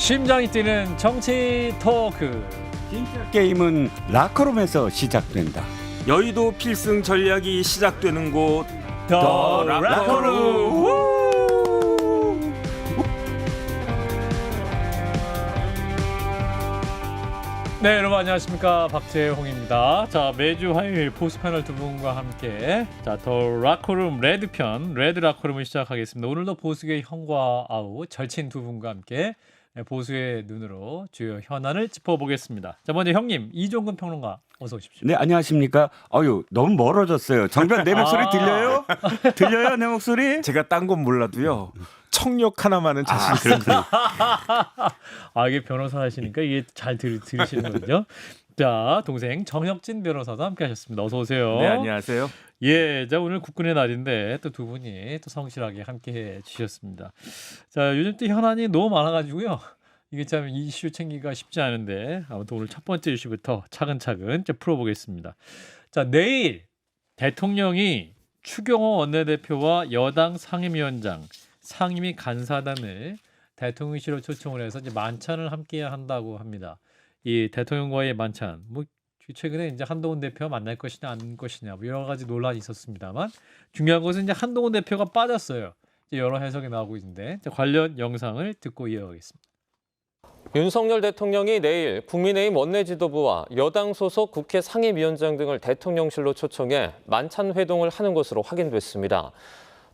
심장이 뛰는 정치 토크. 진짜 게임은 라커룸에서 시작된다. 여의도 필승 전략이 시작되는 곳 더 라커룸. 네, 여러분 안녕하십니까, 박재홍입니다. 자, 매주 화요일 보스 패널 두 분과 함께 더 라커룸 레드 편, 레드 라커룸을 시작하겠습니다. 오늘도 보수의 형과 아우 절친 두 분과 함께 보수의 눈으로 주요 현안을 짚어보겠습니다. 자, 먼저 형님, 이종근 평론가 어서 오십시오. 네, 안녕하십니까. 너무 멀어졌어요. 정변 내 목소리 들려요? 들려요, 내 목소리? 제가 딴 건 몰라도요. 청력 하나만은 자신 있습니다. 아, 이게 변호사 하시니까 이게 잘 들으시는 거죠? 자, 동생 정혁진 변호사도 함께 하셨습니다. 어서 오세요. 네, 안녕하세요. 예, 자, 오늘 국군의 날인데 또 두 분이 또 성실하게 함께 해 주셨습니다. 자, 요즘 또 현안이 너무 많아가지고요. 이게 참 이슈 챙기기가 쉽지 않은데 아무튼 오늘 첫 번째 이슈부터 차근차근 좀 풀어보겠습니다. 자, 내일 대통령이 추경호 원내대표와 여당 상임위원장, 상임위 간사단을 대통령실로 초청을 해서 이제 만찬을 함께 한다고 합니다. 이 대통령과의 만찬, 뭐 최근에 이제 한동훈 대표와 만날 것이냐 안 것이냐 뭐 여러 가지 논란이 있었습니다만 중요한 것은 이제 한동훈 대표가 빠졌어요. 이제 여러 해석이 나오고 있는데 관련 영상을 듣고 이어가겠습니다. 윤석열 대통령이 내일 국민의힘 원내지도부와 여당 소속 국회 상임위원장 등을 대통령실로 초청해 만찬 회동을 하는 것으로 확인됐습니다.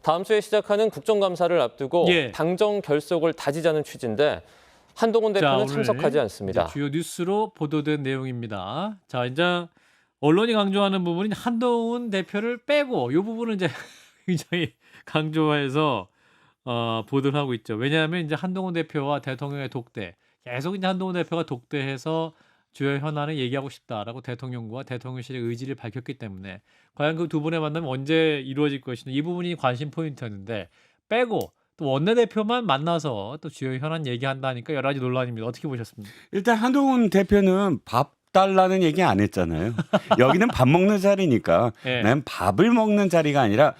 다음 주에 시작하는 국정감사를 앞두고 당정 결속을 다지자는 취지인데 한동훈 대표는 참석하지 않습니다. 주요 뉴스로 보도된 내용입니다. 자, 이제 언론이 강조하는 부분이 한동훈 대표를 빼고 이 부분을 이제 굉장히 강조해서 보도를 하고 있죠. 왜냐하면 이제 한동훈 대표와 대통령의 독대, 계속 이제 한동훈 대표가 독대해서 주요 현안을 얘기하고 싶다라고 대통령과 대통령실의 의지를 밝혔기 때문에 과연 그 두 분의 만남이 언제 이루어질 것이냐 이 부분이 관심 포인트였는데 빼고 또 원내대표만 만나서 또 주요 현안 얘기한다니까 여러 가지 논란입니다. 어떻게 보셨습니까? 일단 한동훈 대표는 밥 달라는 얘기 안 했잖아요. 여기는 밥 먹는 자리니까 네. 난 밥을 먹는 자리가 아니라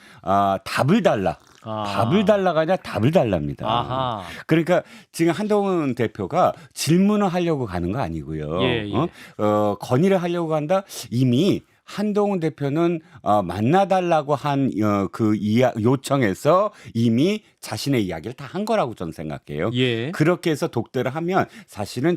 답을 달라. 밥을 달라가 아니라 답을 달랍니다. 아하. 그러니까 지금 한동훈 대표가 질문을 하려고 가는 거 아니고요. 예. 건의를 하려고 한다. 이미 한동훈 대표는 만나달라고 한 그 요청에서 이미 자신의 이야기를 다 한 거라고 저는 생각해요. 예. 그렇게 해서 독대를 하면 사실은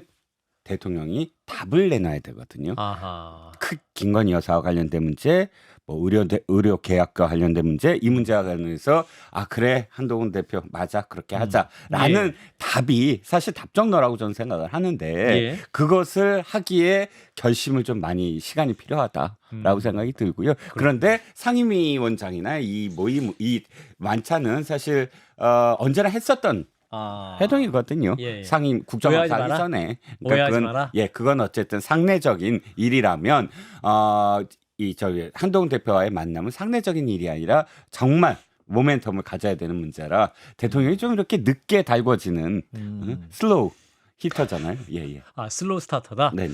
대통령이 답을 내놔야 되거든요. 아하. 김건희 여사와 관련된 문제, 뭐 의료 계약과 관련된 문제, 이 문제와 관련해서 그래 한동훈 대표 맞아 그렇게 하자라는 답이 사실 답정너라고 저는 생각을 하는데 그것을 하기에 결심을 좀 많이 시간이 필요하다라고 생각이 들고요. 그런데 상임위원장이나 이 모임, 이 만찬은 사실 언제나 했었던 회동이거든요. 상임 국정감사 하기 전에. 오해하지 마라. 그건 어쨌든 상례적인 일이라면 저기 한동훈 대표와의 만남은 상례적인 일이 아니라 정말 모멘텀을 가져야 되는 문제라 대통령이 좀 이렇게 늦게 달궈지는 슬로우 히터잖아요. 슬로우 스타터다. 네.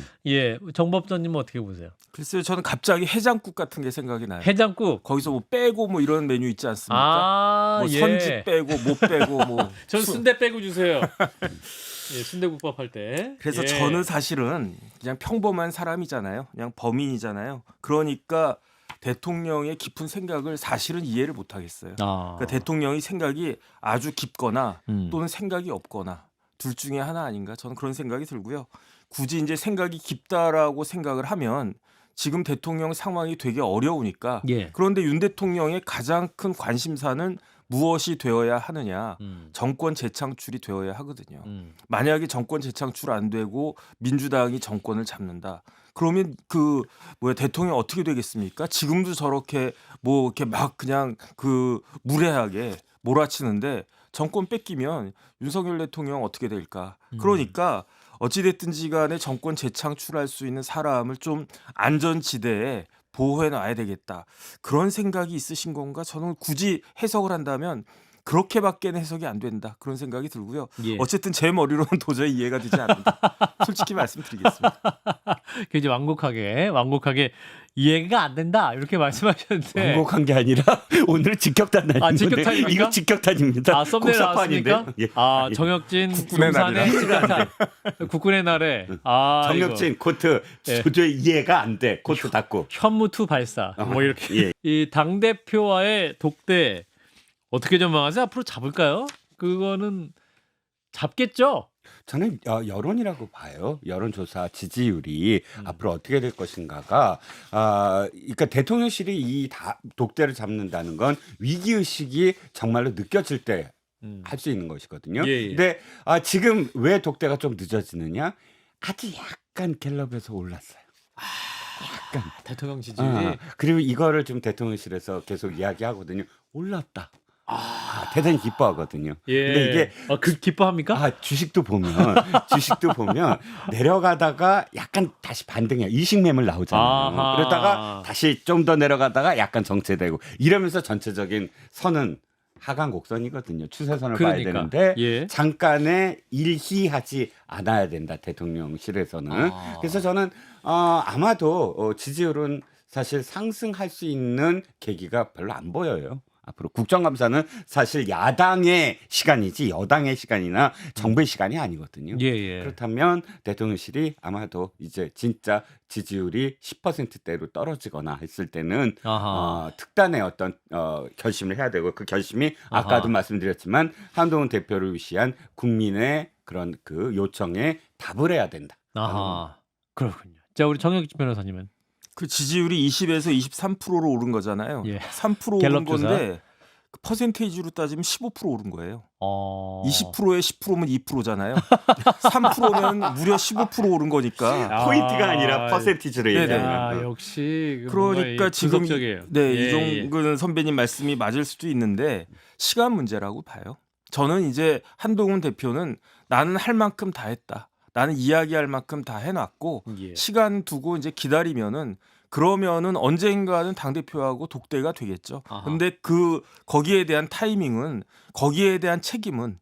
정법전님은 어떻게 보세요? 글쎄요, 저는 갑자기 해장국 같은 게 생각이 나요. 해장국. 거기서 뭐 빼고 뭐 이런 메뉴 있지 않습니까? 뭐 선지 빼고 못 빼고 뭐. 전 순대 빼고 주세요. 순대국밥 할 때. 그래서 저는 사실은 그냥 평범한 사람이잖아요. 그냥 범인이잖아요. 그러니까 대통령의 깊은 생각을 사실은 이해를 못 하겠어요. 그러니까 대통령이 생각이 아주 깊거나 또는 생각이 없거나 둘 중에 하나 아닌가? 저는 그런 생각이 들고요. 굳이 이제 생각이 깊다라고 생각을 하면 지금 대통령 상황이 되게 어려우니까 그런데 윤 대통령의 가장 큰 관심사는 무엇이 되어야 하느냐. 정권 재창출이 되어야 하거든요. 만약에 정권 재창출 안 되고 민주당이 정권을 잡는다. 그러면 대통령 어떻게 되겠습니까? 지금도 저렇게 뭐 이렇게 막 그냥 무례하게 몰아치는데 정권 뺏기면 윤석열 대통령 어떻게 될까? 그러니까 어찌됐든지 간에 정권 재창출할 수 있는 사람을 좀 안전지대에 보호해 놔야 되겠다. 그런 생각이 있으신 건가? 저는 굳이 해석을 한다면 그렇게밖에는 해석이 안 된다 그런 생각이 들고요. 예. 어쨌든 제 머리로는 도저히 이해가 되지 않는다. 솔직히 말씀드리겠습니다. 굉장히 완곡하게 이해가 안 된다 이렇게 말씀하셨는데 완곡한 게 아니라 오늘 직격탄 아, 직격탄입니까? 이거 직격탄입니다. 썸네일 곡사판인데. 나왔습니까? 예. 아 정혁진 국군의 용산의 직격탄 국군의 날에 정혁진 코트 예. 도저히 이해가 안 돼. 코트 닫고. 현무투 발사 뭐 이렇게 예. 이 당 대표와의 독대 어떻게 전망하세요? 앞으로 잡을까요? 그거는 잡겠죠. 저는 여론이라고 봐요. 여론조사 지지율이 앞으로 어떻게 될 것인가가 그러니까 대통령실이 이 독대를 잡는다는 건 위기의식이 정말로 느껴질 때 할 수 있는 것이거든요. 예, 예. 근데 지금 왜 독대가 좀 늦어지느냐? 아주 약간 갤럽에서 올랐어요. 약간. 대통령 지지율이 그리고 이거를 좀 대통령실에서 계속 이야기하거든요. 올랐다. 대단히 기뻐하거든요. 예. 근데 이게 그 기뻐합니까? 주식도 보면 내려가다가 약간 다시 반등해 이식 매물 나오잖아요. 아하. 그러다가 다시 좀 더 내려가다가 약간 정체되고 이러면서 전체적인 선은 하강 곡선이거든요. 추세선을 그러니까. 봐야 되는데 예. 잠깐의 일희하지 않아야 된다. 대통령실에서는. 그래서 저는 아마도 지지율은 사실 상승할 수 있는 계기가 별로 안 보여요. 앞으로 국정감사는 사실 야당의 시간이지 여당의 시간이나 정부의 시간이 아니거든요. 예. 그렇다면 대통령실이 아마도 이제 진짜 지지율이 10%대로 떨어지거나 했을 때는 특단의 어떤 결심을 해야 되고 그 결심이 아까도 말씀드렸지만 한동훈 대표를 위시한 국민의 그런 그 요청에 답을 해야 된다. 그렇군요. 자 우리 정혁진 변호사님은 그 지지율이 20에서 23%로 오른 거잖아요. 예. 3% 오른 갤럽 조사. 건데 그 퍼센테이지로 따지면 15% 오른 거예요. 20%에 10%면 2%잖아요. 3%면 무려 15% 오른 거니까. 포인트가 아니라 퍼센티지로 네네. 얘기하는 역시 그러니까 지금 분석적이에요. 이종근 선배님 말씀이 맞을 수도 있는데 시간 문제라고 봐요. 저는 이제 한동훈 대표는 나는 할 만큼 다 했다. 나는 이야기할 만큼 다 해놨고 예. 시간 두고 이제 기다리면은 그러면은 언젠가는 당 대표하고 독대가 되겠죠. 근데 거기에 대한 타이밍은 거기에 대한 책임은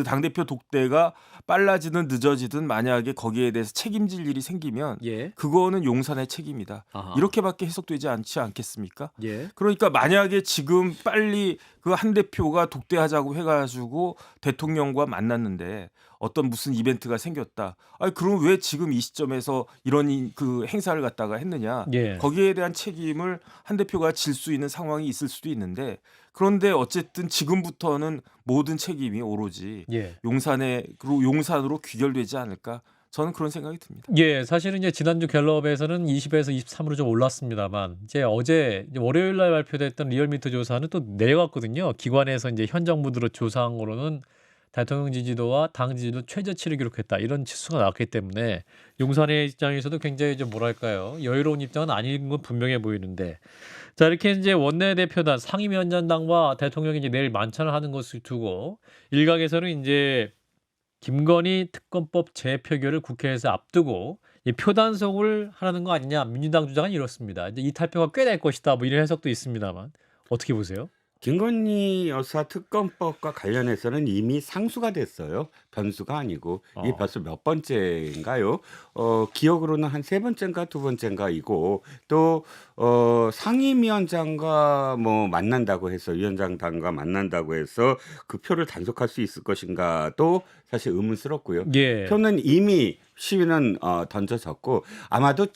당 대표 독대가 빨라지든 늦어지든 만약에 거기에 대해서 책임질 일이 생기면 예. 그거는 용산의 책임이다. 이렇게 해석되지 않지 않겠습니까? 예. 그러니까 만약에 지금 빨리 그 한 대표가 독대하자고 해가지고 대통령과 만났는데 어떤 무슨 이벤트가 생겼다. 그럼 왜 지금 이 시점에서 이런 그 행사를 갖다가 했느냐? 예. 거기에 대한 책임을 한 대표가 질 수 있는 상황이 있을 수도 있는데 그런데 어쨌든 지금부터는 모든 책임이 오로지 예. 용산으로 귀결되지 않을까? 저는 그런 생각이 듭니다. 예, 사실은 이제 지난주 갤럽에서는 20에서 23으로 좀 올랐습니다만 이제 어제 월요일 날 발표됐던 리얼미터 조사는 또 내려갔거든요. 기관에서 이제 현 정부 들어 조사한 거로는 대통령 지지도와 당 지지도 최저치를 기록했다. 이런 지수가 나왔기 때문에 용산의 입장에서도 굉장히 좀 뭐랄까요? 여유로운 입장은 아닌 건 분명해 보이는데 자, 이렇게 이제 원내대표단 상임위원장당과 대통령이 이제 내일 만찬을 하는 것을 두고 일각에서는 이제 김건희 특검법 재표결을 국회에서 앞두고 이 표단속을 하라는 거 아니냐 민주당 주장은 이렇습니다. 이제 이탈표가 꽤 될 것이다. 뭐 이런 해석도 있습니다만 어떻게 보세요? 김건희 여사 특검법과 관련해서는 이미 상수가 됐어요. 변수가 아니고 이게 벌써 몇 번째인가요? 기억으로는 한 세 번째인가 두 번째인가이고 또 상임위원장과 뭐 만난다고 해서 위원장단과 만난다고 해서 그 표를 단속할 수 있을 것인가도 사실 의문스럽고요. 예. 표는 이미 시위는 던져졌고 아마도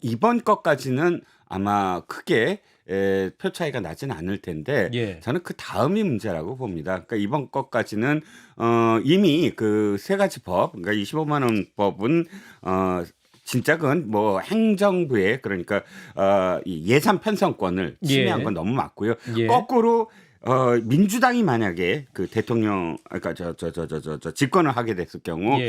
이번 것까지는 아마 크게 표 차이가 나지는 않을 텐데 예. 저는 그 다음이 문제라고 봅니다. 그러니까 이번 것까지는 이미 그 세 가지 법, 그러니까 25만 원 법은 진짜건 뭐 행정부의 그러니까 이 예산 편성권을 침해한 건 너무 맞고요. 예. 거꾸로 민주당이 만약에 그 대통령 그러니까 집권을 하게 됐을 경우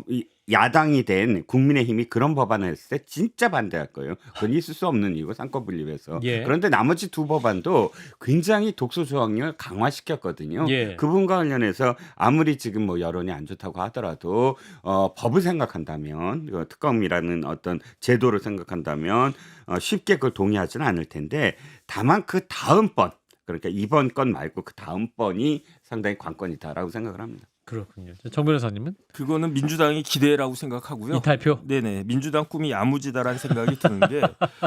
이 야당이 된 국민의힘이 그런 법안을 했을 때 진짜 반대할 거예요. 그건 있을 수 없는 이유고 상권 분립에서. 그런데 나머지 두 법안도 굉장히 독소 조항을 강화시켰거든요. 그 부분과 관련해서 아무리 지금 뭐 여론이 안 좋다고 하더라도 법을 생각한다면 특검이라는 어떤 제도를 생각한다면 쉽게 그걸 동의하지는 않을 텐데 다만 그 다음번 그러니까 이번 건 말고 그 다음 번이 상당히 관건이다라고 생각을 합니다. 그렇군요. 정 변호사님은 그거는 민주당이 기대라고 생각하고요. 이탈표. 네네. 민주당 꿈이 야무지다라는 생각이 드는 게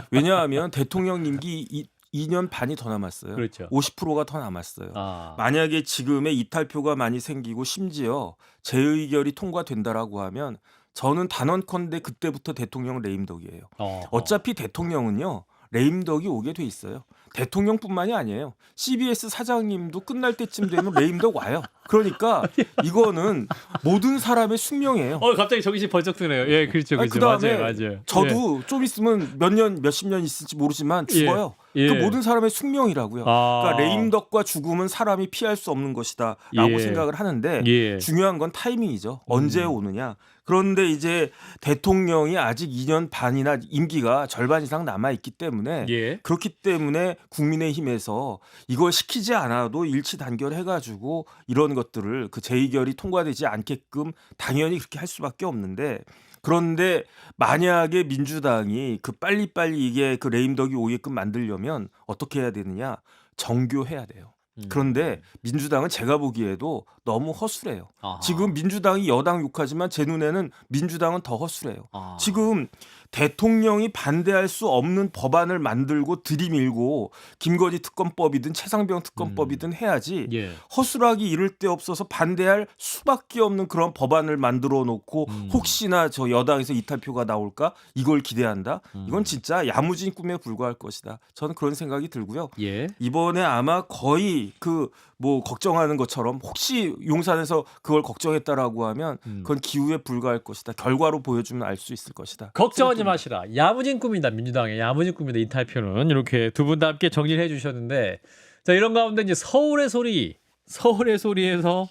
왜냐하면 대통령 임기 2년 반이 더 남았어요. 그렇죠. 50%가 더 남았어요. 아, 만약에 지금의 이탈표가 많이 생기고 심지어 재의결이 통과된다라고 하면 저는 단언컨대 그때부터 대통령 레임덕이에요. 어차피 대통령은요. 레임덕이 오게 돼 있어요. 대통령뿐만이 아니에요. CBS 사장님도 끝날 때쯤 되면 레임덕 와요. 그러니까 이거는 모든 사람의 숙명이에요. 갑자기 정신 벌쩍 드네요. 예, 그렇죠, 아니, 그렇죠. 그다음에 맞아요. 저도 좀 있으면 몇십 년 있을지 모르지만 죽어요. 예. 그 모든 사람의 숙명이라고요. 그러니까 레임덕과 죽음은 사람이 피할 수 없는 것이다라고 예. 생각을 하는데 예. 중요한 건 타이밍이죠. 언제 오느냐. 그런데 이제 대통령이 아직 2년 반이나 임기가 절반 이상 남아 있기 때문에 예. 그렇기 때문에 국민의힘에서 이걸 시키지 않아도 일치 단결해가지고 이런 것들을 그 재의결이 통과되지 않게끔 당연히 그렇게 할 수밖에 없는데 그런데 만약에 민주당이 그 빨리빨리 이게 그 레임덕이 오게끔 만들려면 어떻게 해야 되느냐? 정교해야 돼요. 그런데 민주당은 제가 보기에도 너무 허술해요. 아하. 지금 민주당이 여당 욕하지만 제 눈에는 민주당은 더 허술해요. 아. 지금 대통령이 반대할 수 없는 법안을 만들고 들이밀고 김건희 특검법이든 최상병 특검법이든 해야지 예. 허술하게 이럴 데 없어서 반대할 수밖에 없는 그런 법안을 만들어 놓고 혹시나 저 여당에서 이탈표가 나올까 이걸 기대한다. 이건 진짜 야무진 꿈에 불과할 것이다. 저는 그런 생각이 들고요. 예. 이번에 아마 거의 그 뭐 걱정하는 것처럼 혹시 용산에서 그걸 걱정했다라고 하면 그건 기우에 불과할 것이다. 결과로 보여주면 알 수 있을 것이다. 걱정하지 마시라. 야무진 꿈이다. 민주당의 야무진 꿈이다. 이탈표는 이렇게 두 분 다 함께 정리를 해주셨는데 자 이런 가운데 이제 서울의 소리에서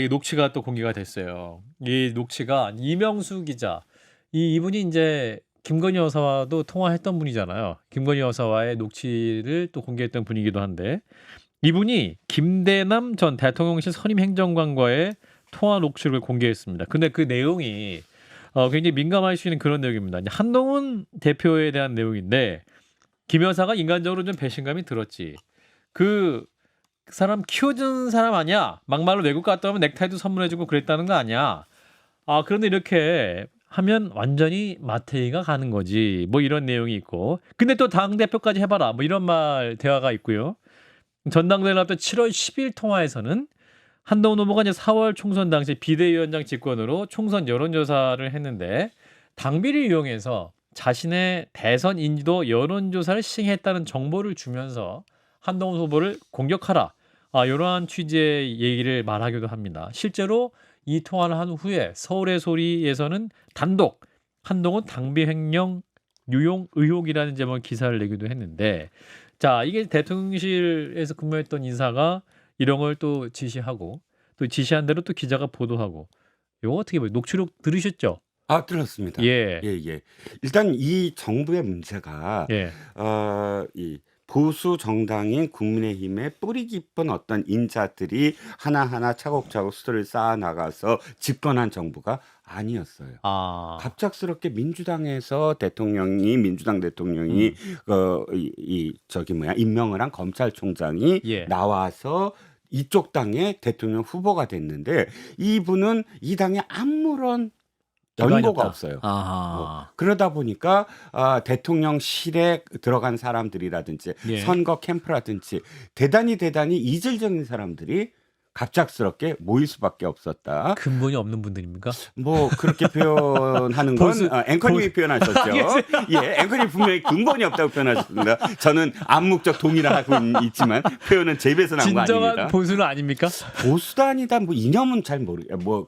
이 녹취가 또 공개가 됐어요. 이 녹취가 이명수 기자 이분이 이제 김건희 여사와도 통화했던 분이잖아요. 김건희 여사와의 녹취를 또 공개했던 분이기도 한데 이분이 김대남 전 대통령실 선임 행정관과의 통화 녹취를 공개했습니다. 근데 그 내용이 굉장히 민감할 수 있는 그런 내용입니다. 한동훈 대표에 대한 내용인데 김 여사가 인간적으로 좀 배신감이 들었지. 그 사람 키워준 사람 아니야? 막말로 외국 갔다 오면 넥타이도 선물해주고 그랬다는 거 아니야? 그런데 이렇게 하면 완전히 마태이가 가는 거지. 뭐 이런 내용이 있고. 근데 또 당대표까지 해봐라. 뭐 이런 대화가 있고요. 전당대회 앞둔 7월 10일 통화에서는 한동훈 후보가 이제 4월 총선 당시 비대위원장 직권으로 총선 여론조사를 했는데 당비를 이용해서 자신의 대선 인지도 여론조사를 시행했다는 정보를 주면서 한동훈 후보를 공격하라. 이러한 취지의 얘기를 말하기도 합니다. 실제로 이 통화를 한 후에 서울의 소리에서는 단독 한동훈 당비 횡령 유용 의혹이라는 제목 기사를 내기도 했는데 자 이게 대통령실에서 근무했던 인사가 이런 걸 또 지시하고 또 지시한 대로 또 기자가 보도하고 이거 어떻게 봐요? 녹취록 들으셨죠? 들었습니다. 예. 예. 일단 이 정부의 문제가 예. 이 보수 정당인 국민의힘의 뿌리 깊은 어떤 인자들이 하나하나 차곡차곡 수를 쌓아 나가서 집권한 정부가 아니었어요. 갑작스럽게 민주당 대통령이 임명을 한 검찰총장이 나와서 이쪽 당의 대통령 후보가 됐는데 이분은 이 당에 아무런 연고가 없어요. 그러다 보니까 대통령실에 들어간 사람들이라든지 선거 캠프라든지 대단히 이질적인 사람들이 갑작스럽게 모일 수밖에 없었다. 근본이 없는 분들입니까? 뭐 그렇게 표현하는 건 앵커님이 표현하셨죠. 예, 앵커님 분명히 근본이 없다고 표현하셨습니다. 저는 암묵적 동의를 하고 있지만 표현은 제 입에서 나온 거 아닙니다. 진정한 보수는 아닙니까? 보수도 아니다. 뭐 이념은 잘 모르겠고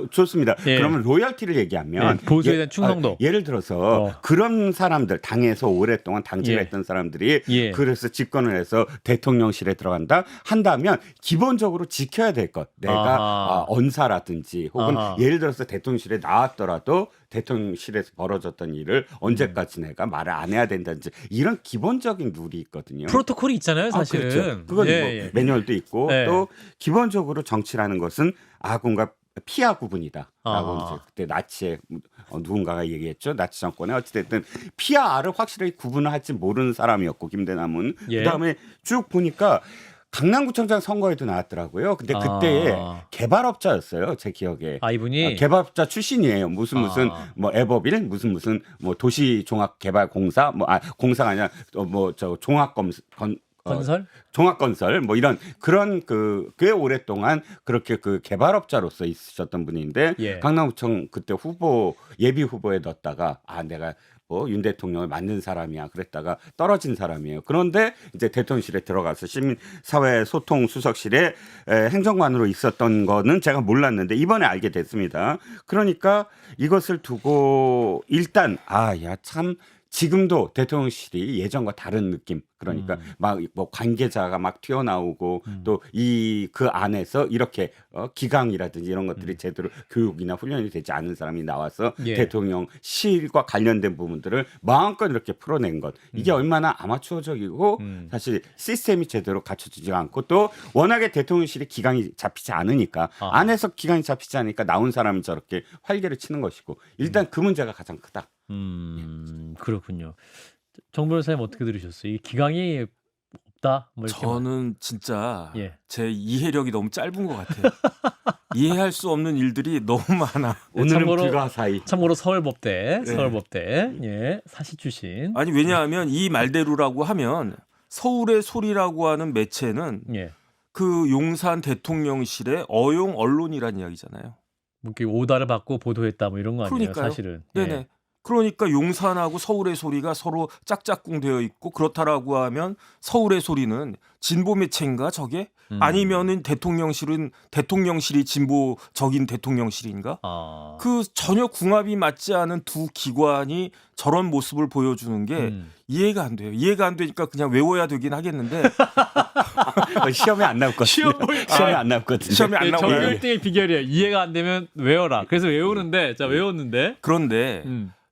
좋습니다. 예. 그러면 로열티를 얘기하면 보수에 대한 충성도. 예를 들어서 그런 사람들 당에서 오랫동안 당직했던 사람들이 그래서 집권을 해서 대통령실에 들어간다 한다면 기본적으로 지켜야 될 것. 내가 언사라든지 혹은 예를 들어서 대통령실에 나왔더라도 대통령실에서 벌어졌던 일을 언제까지 내가 말을 안 해야 된다든지 이런 기본적인 룰이 있거든요. 프로토콜이 있잖아요, 사실은. 그렇죠. 그건 뭐 매뉴얼도 있고 또 기본적으로 정치라는 것은 아군과 피하 구분이다라고 아. 이제 그때 나치의 누군가가 얘기했죠. 나치 정권에 어찌됐든 피하를 확실히 구분을 할지 모르는 사람이었고 김대남은 예. 그다음에 쭉 보니까 강남구청장 선거에도 나왔더라고요. 근데 그때 개발업자였어요. 제 기억에. 이분이 개발업자 출신이에요. 무슨 뭐 에버빌 무슨 뭐 도시종합개발공사 공사가 아니라 뭐 저 건설? 종합건설 뭐 이런 그런 꽤 오랫동안 그렇게 그 개발업자로서 있으셨던 분인데 예. 강남구청 그때 예비 후보에 넣었다가 내가 뭐 윤 대통령을 만든 사람이야 그랬다가 떨어진 사람이에요. 그런데 이제 대통령실에 들어가서 시민사회소통수석실에 행정관으로 있었던 거는 제가 몰랐는데 이번에 알게 됐습니다. 그러니까 이것을 두고 일단 참 지금도 대통령실이 예전과 다른 느낌. 그러니까 막 뭐 관계자가 막 튀어나오고 또 그 안에서 이렇게 기강이라든지 이런 것들이 제대로 교육이나 훈련이 되지 않은 사람이 나와서 예. 대통령실과 관련된 부분들을 마음껏 이렇게 풀어낸 것. 이게 얼마나 아마추어적이고 사실 시스템이 제대로 갖춰지지 않고 또 워낙에 대통령실이 기강이 잡히지 않으니까 안에서 기강이 잡히지 않으니까 나온 사람이 저렇게 활개를 치는 것이고 일단 그 문제가 가장 크다. 그렇군요. 정 변호사님 어떻게 들으셨어요? 이 기강이 없다? 뭐 이렇게 저는 진짜 예. 제 이해력이 너무 짧은 것 같아요. 이해할 수 없는 일들이 너무 많아. 오늘은 참고로- 불가사의. 참고로 서울법대, 네. 서울법대, 예, 사시 출신, 아니 왜냐하면 이 말대로라고 하면 서울의 소리라고 하는 매체는 예, 그 용산 대통령실의 어용 언론이라는 이야기잖아요. 뭐 이렇게 오다를 받고 보도했다, 뭐 이런 거 아니에요, 그러니까요. 사실은. 네네. 예. 그러니까 용산하고 서울의 소리가 서로 짝짝꿍 되어 있고 그렇다라고 하면 서울의 소리는 진보 매체인가 저게? 아니면은 대통령실이 진보적인 대통령실인가? 그 전혀 궁합이 맞지 않은 두 기관이 저런 모습을 보여주는 게 이해가 안 돼요. 이해가 안 되니까 그냥 외워야 되긴 하겠는데 시험에 안 나올 것 같은데. 시험에 안 나올 것 같은데. 시험에 안 저희 나와요. 1등의 비결이에요. 이해가 안 되면 외워라. 그래서 외우는데, 자 외웠는데, 그런데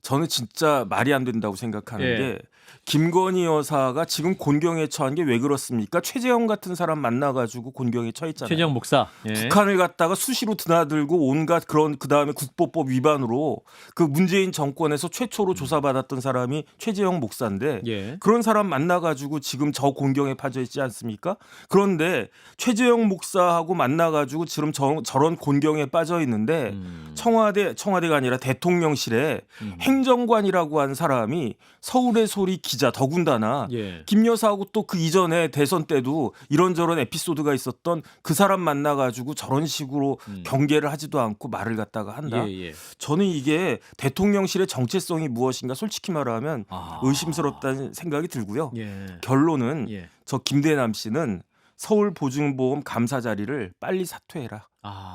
저는 진짜 말이 안 된다고 생각하는 예. 게 김건희 여사가 지금 곤경에 처한 게 왜 그렇습니까? 최재형 같은 사람 만나가지고 곤경에 처했잖아요. 최재형 목사. 예. 북한을 갖다가 수시로 드나들고 온갖 그런 그다음에 국보법 위반으로 그 문재인 정권에서 최초로 조사받았던 사람이 최재형 목사인데 예. 그런 사람 만나가지고 지금 저 곤경에 빠져 있지 않습니까? 그런데 최재형 목사하고 만나가지고 지금 저런 곤경에 빠져 있는데 청와대가 아니라 대통령실에 행정관이라고 한 사람이 서울의 소리 기자 더군다나 예. 김 여사하고 또 그 이전에 대선 때도 이런저런 에피소드가 있었던 그 사람 만나가지고 저런 식으로 경계를 하지도 않고 말을 갖다가 한다. 예, 예. 저는 이게 대통령실의 정체성이 무엇인가 솔직히 말하면 의심스럽다는 생각이 들고요. 예. 결론은 예. 저 김대남 씨는 서울 보증보험 감사 자리를 빨리 사퇴해라.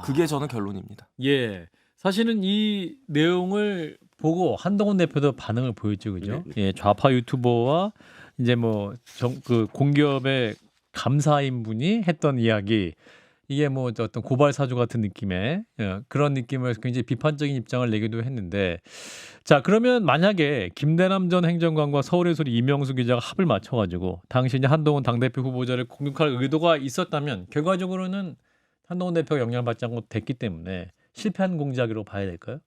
그게 저는 결론입니다. 예. 사실은 이 내용을 보고 한동훈 대표도 반응을 보였죠, 그죠? 예, 좌파 유튜버와 이제 뭐 그 공기업의 감사인 분이 했던 이야기, 이게 뭐 어떤 고발 사주 같은 느낌의 그런 느낌을 굉장히 비판적인 입장을 내기도 했는데, 자 그러면 만약에 김대남 전 행정관과 서울의 소리 이명수 기자가 합을 맞춰가지고 당시 이제 한동훈 당대표 후보자를 공격할 의도가 있었다면 결과적으로는 한동훈 대표가 영향을 받지 않고 됐기 때문에 실패한 공작이라고 봐야 될까요?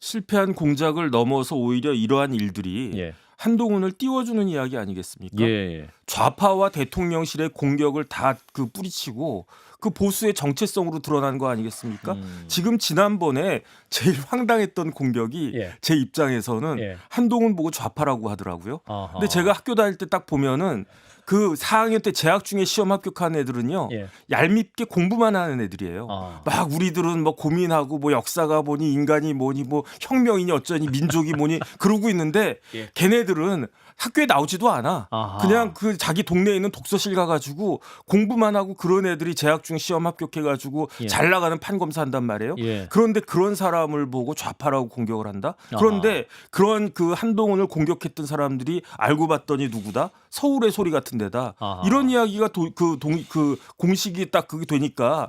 실패한 공작을 넘어서 오히려 이러한 일들이 예. 한동훈을 띄워주는 이야기 아니겠습니까? 예. 좌파와 대통령실의 공격을 다 그 뿌리치고 그 보수의 정체성으로 드러난 거 아니겠습니까? 지금 지난번에 제일 황당했던 공격이 예. 제 입장에서는 예. 한동훈 보고 좌파라고 하더라고요. 아하. 근데 제가 학교 다닐 때 딱 보면은 그 4학년 때 재학 중에 시험 합격한 애들은요. 예. 얄밉게 공부만 하는 애들이에요. 막 우리들은 뭐 고민하고 뭐 역사가 뭐니 인간이 뭐니 뭐 혁명이니 어쩌니 민족이 뭐니 그러고 있는데 예. 걔네들은 학교에 나오지도 않아. 아하. 그냥 그 자기 동네에 있는 독서실 가가지고 공부만 하고 그런 애들이 재학 중 시험 합격해가지고 예. 잘 나가는 판검사한단 말이에요. 예. 그런데 그런 사람을 보고 좌파라고 공격을 한다. 그런데 그런 그 한동훈을 공격했던 사람들이 알고 봤더니 누구다? 서울의 소리 같은 데다. 아하. 이런 이야기가 그 공식이 딱 그게 되니까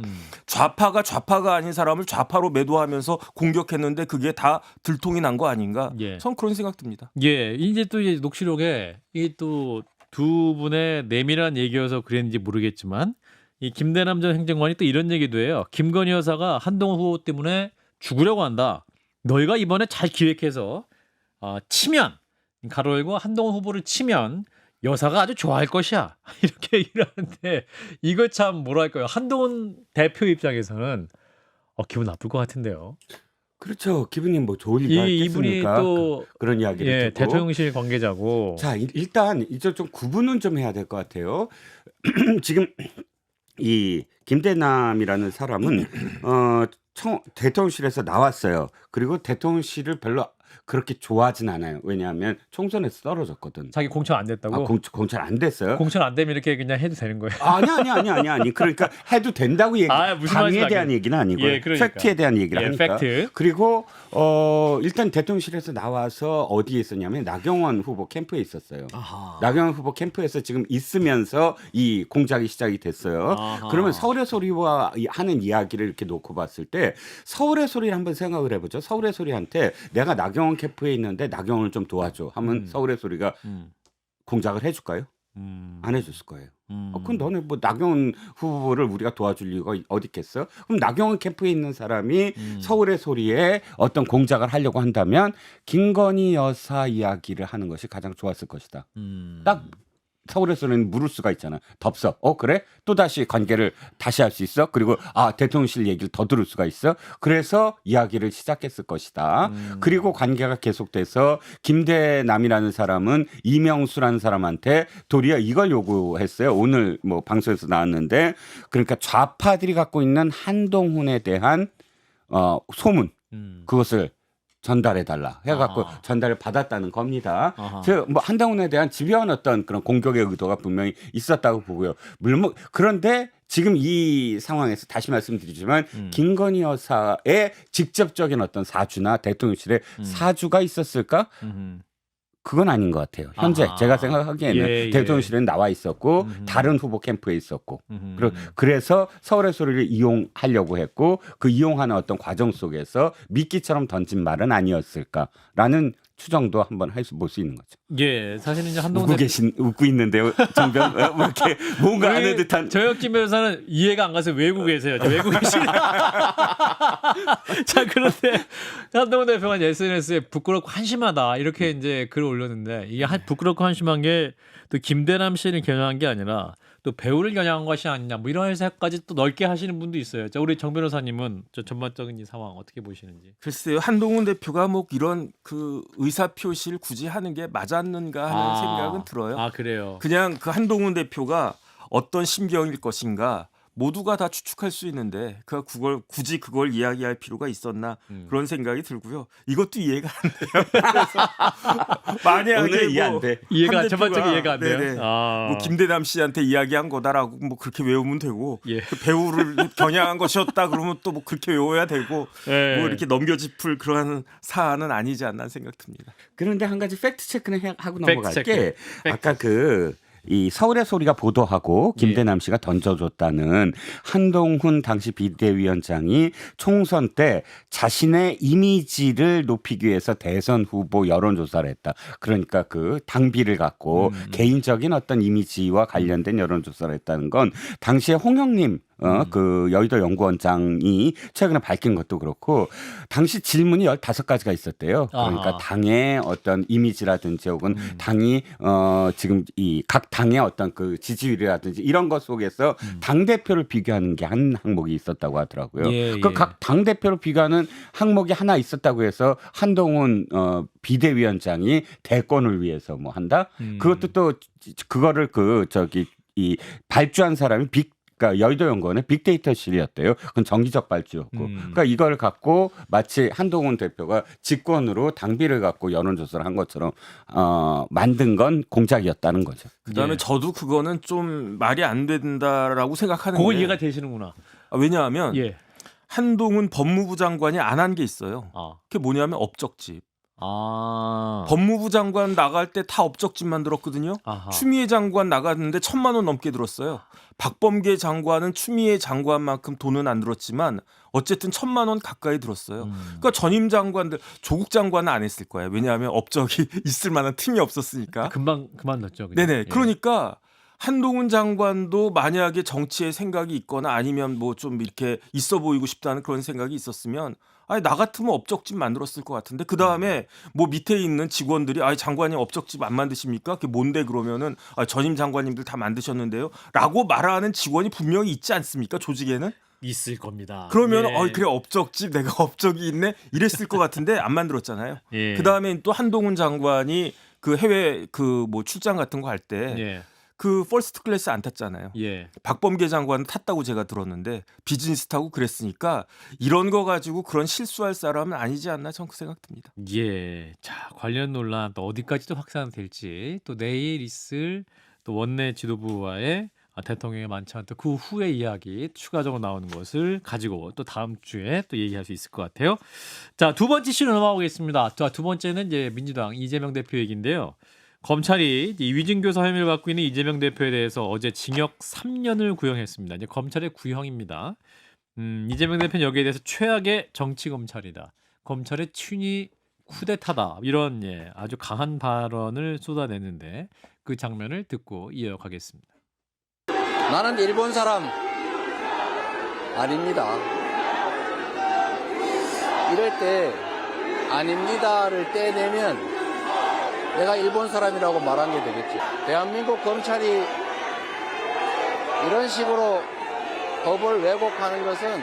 좌파가 아닌 사람을 좌파로 매도하면서 공격했는데 그게 다 들통이 난 거 아닌가? 예. 전 그런 생각 듭니다. 예, 이제 또 이제 녹취록에 이게 또 두 분의 내밀한 얘기여서 그랬는지 모르겠지만 이 김대남 전 행정관이 또 이런 얘기도 해요. 김건희 여사가 한동훈 후보 때문에 죽으려고 한다. 너희가 이번에 잘 기획해서 치면 가로 열고 한동훈 후보를 치면 여사가 아주 좋아할 것이야. 이렇게 얘기를 하는데 이거 참 뭐랄까요. 한동훈 대표 입장에서는 기분 나쁠 것 같은데요. 그렇죠. 기분이 뭐 좋을 리가 이분이 있겠습니까? 또 그런 이야기를 듣고. 대통령실 관계자고. 자, 일단 이제 좀 구분은 좀 해야 될 것 같아요. 지금 이 김대남이라는 사람은 대통령실에서 나왔어요. 그리고 대통령실을 별로 그렇게 좋아하진 않아요. 왜냐하면 총선에서 떨어졌거든. 자기 공천 안 됐다고? 공천 안 됐어요. 공천 안 되면 이렇게 그냥 해도 되는 거예요? 아니. 그러니까 해도 된다고 얘기. 무슨 당에 말인지 대한 얘기는 아니고요. 예, 그러니까. 팩트에 대한 얘기를 하니까. 팩트. 그리고 일단 대통령실에서 나와서 어디에 있었냐면 나경원 후보 캠프에 있었어요. 아하. 나경원 후보 캠프에서 지금 있으면서 이 공작이 시작이 됐어요. 아하. 그러면 서울의 소리와 하는 이야기를 이렇게 놓고 봤을 때 서울의 소리를 한번 생각을 해보죠. 서울의 소리한테 내가 나경원 캠프에 있는데 나경원을 좀 도와줘 하면 서울의 소리가 공작을 해줄까요? 안 해줬을 거예요. 그럼 너네 뭐 나경원 후보를 우리가 도와줄 이유가 어디 있겠어? 그럼 나경원 캠프에 있는 사람이 서울의 소리에 어떤 공작을 하려고 한다면 김건희 여사 이야기를 하는 것이 가장 좋았을 것이다. 딱 서울의 소리는 물을 수가 있잖아. 덥석. 그래? 또 다시 관계를 다시 할 수 있어? 그리고 대통령실 얘기를 더 들을 수가 있어? 그래서 이야기를 시작했을 것이다. 그리고 관계가 계속돼서 김대남이라는 사람은 이명수라는 사람한테 도리어 이걸 요구했어요. 오늘 뭐 방송에서 나왔는데 그러니까 좌파들이 갖고 있는 한동훈에 대한 소문 그것을 전달해달라 해갖고 전달을 받았다는 겁니다. 뭐 한동훈에 대한 집요한 어떤 그런 공격의 의도가 분명히 있었다고 보고요. 물론 그런데 지금 이 상황에서 다시 말씀드리지만 김건희 여사의 직접적인 어떤 사주나 대통령실의 사주가 있었을까? 그건 아닌 것 같아요. 현재 제가 생각하기에는 대통령실에는 나와 있었고 다른 후보 캠프에 있었고 그래서 서울의 소리를 이용하려고 했고 그 이용하는 어떤 과정 속에서 미끼처럼 던진 말은 아니었을까라는 추정도 한번 볼 수 있는 거죠. 예, 사실은 이제 한동훈 웃고 있는데요, 정변. 뭐 이렇게 뭔가 아는 듯한. 저혁진 변호사는 이해가 안 가서 외국 계세요. 외국에 계시네. 자, 그런데 한동훈 대표가 SNS에 부끄럽고 한심하다 이렇게 이제 글을 올렸는데 이게 부끄럽고 한심한 게 또 김대남 씨를 겨냥한 게 아니라 또 배우를 겨냥한 것이 아니냐 뭐 이런 해석까지 또 넓게 하시는 분도 있어요. 자, 우리 정 변호사님은 전반적인 이 상황 어떻게 보시는지. 글쎄요, 한동훈 대표가 뭐 이런 그 의사 표시를 굳이 하는 게 맞았는가 하는 생각은 들어요. 그래요. 그냥 그 한동훈 대표가 어떤 심경일 것인가 모두가 다 추측할 수 있는데 그걸 굳이 이야기할 필요가 있었나 그런 생각이 들고요. 이것도 이해가 안 돼요. 그래서 만약에 이해 안 돼. 전반적인 이해가 안 돼요. 뭐 김대남 씨한테 이야기한 거다라고 뭐 그렇게 외우면 되고 그 배우를 겨냥한 것이었다 그러면 또 뭐 그렇게 외워야 되고 뭐 이렇게 넘겨짚을 그러한 사안은 아니지 않나 생각 듭니다. 그런데 한 가지 팩트 체크는 하고 넘어갈게. 아까 이 서울의 소리가 보도하고 김대남 씨가 던져줬다는 한동훈 당시 비대위원장이 총선 때 자신의 이미지를 높이기 위해서 대선 후보 여론조사를 했다. 그러니까 그 당비를 갖고 개인적인 어떤 이미지와 관련된 여론조사를 했다는 건 당시에 홍영림 그 여의도 연구원장이 최근에 밝힌 것도 그렇고 당시 질문이 15가지가 있었대요. 그러니까 당의 어떤 이미지라든지 혹은 당이 지금 이 각 당의 어떤 그 지지율이라든지 이런 것 속에서 당 대표를 비교하는 게 한 항목이 있었다고 하더라고요. 그 각 당 대표를 비교하는 항목이 하나 있었다고 해서 한동훈 비대위원장이 대권을 위해서 뭐 한다. 그것도 또 그거를 이 발주한 사람이 그러니까 여의도 연구원의 빅데이터실이었대요. 그건 정기적 발주였고. 그러니까 이걸 갖고 마치 한동훈 대표가 직권으로 당비를 갖고 여론조사를 한 것처럼 만든 건 공작이었다는 거죠. 그다음에 저도 그거는 좀 말이 안 된다라고 생각하는데. 그거 이해가 되시는구나. 왜냐하면 한동훈 법무부 장관이 안 한 게 있어요. 그게 뭐냐면 업적집. 법무부 장관 나갈 때 다 업적집 만들었거든요. 추미애 장관 나갔는데 1,000만 원 넘게 들었어요. 박범계 장관은 추미애 장관만큼 돈은 안 들었지만 어쨌든 1,000만 원 가까이 들었어요. 그러니까 전임 장관들, 조국 장관은 안 했을 거예요. 왜냐하면 업적이 있을 만한 틈이 없었으니까. 금방 그만뒀죠. 네네. 그러니까 한동훈 장관도 만약에 정치에 생각이 있거나 아니면 뭐 좀 이렇게 있어 보이고 싶다는 그런 생각이 있었으면 아니 나 같으면 업적집 만들었을 것 같은데 그 다음에 뭐 밑에 있는 직원들이 아니 장관님 업적집 안 만드십니까? 그게 뭔데 그러면은 전임 장관님들 다 만드셨는데요?라고 말하는 직원이 분명히 있지 않습니까? 조직에는 있을 겁니다. 그러면 예. 그래 업적집 내가 업적이 있네 이랬을 것 같은데 안 만들었잖아요. 예. 그 다음에 또 한동훈 장관이 그 해외 그 뭐 출장 같은 거 할 때 예. 그 퍼스트 클래스 안 탔잖아요. 예. 박범계 장관은 탔다고 제가 들었는데 비즈니스 타고 그랬으니까 이런 거 가지고 그런 실수할 사람은 아니지 않나 저는 그 생각 듭니다. 예. 자, 관련 논란 또 어디까지도 확산될지 또 내일 있을 또 원내 지도부와의 대통령의 만찬 또 그 후의 이야기 추가적으로 나오는 것을 가지고 또 다음 주에 또 얘기할 수 있을 것 같아요. 자, 두 번째 시로 넘어가겠습니다. 자, 두 번째는 이제 민주당 이재명 대표 얘기인데요. 검찰이 이 위증교사 혐의를 받고 있는 이재명 대표에 대해서 어제 징역 3년을 구형했습니다. 이제 검찰의 구형입니다. 이재명 대표는 여기에 대해서 최악의 정치 검찰이다. 검찰의 친위 쿠데타다. 이런 아주 강한 발언을 쏟아냈는데 그 장면을 듣고 이어가겠습니다. 나는 일본 사람 아닙니다. 이럴 때 아닙니다를 떼내면 내가 일본 사람이라고 말한 게 되겠지. 대한민국 검찰이 이런 식으로 법을 왜곡하는 것은